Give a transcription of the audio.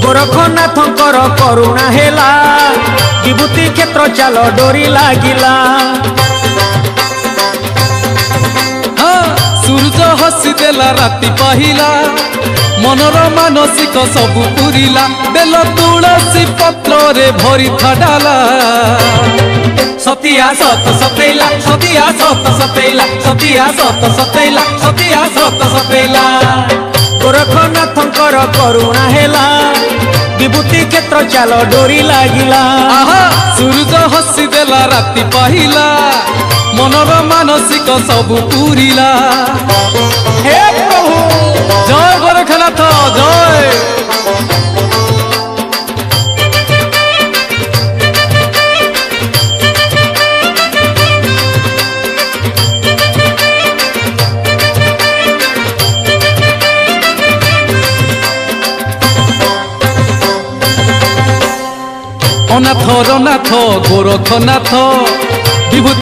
गोरखनाथंकर करुणा हेला विभूति क्षेत्र चाल डोरी लागिला। सूरज हसी देला राति पाहिला मनर मानसिक सबु पुरिला बेल तुलसी पत्र रे भरी थाडाला। सतिया सत सतेला सतिया सत सतेला सतिया सत सतेला सतिया सत सतेला। गोरखनाथंकर करुणा हेला विभूति क्षेत्र चाल डोरी लागिला। सूरज हसी देला राति पाहिला मनर मानसिक सबु पुरिला। हे प्रभु जय गोरखनाथ जय। अनाथ रनाथ गोरखनाथ विभूति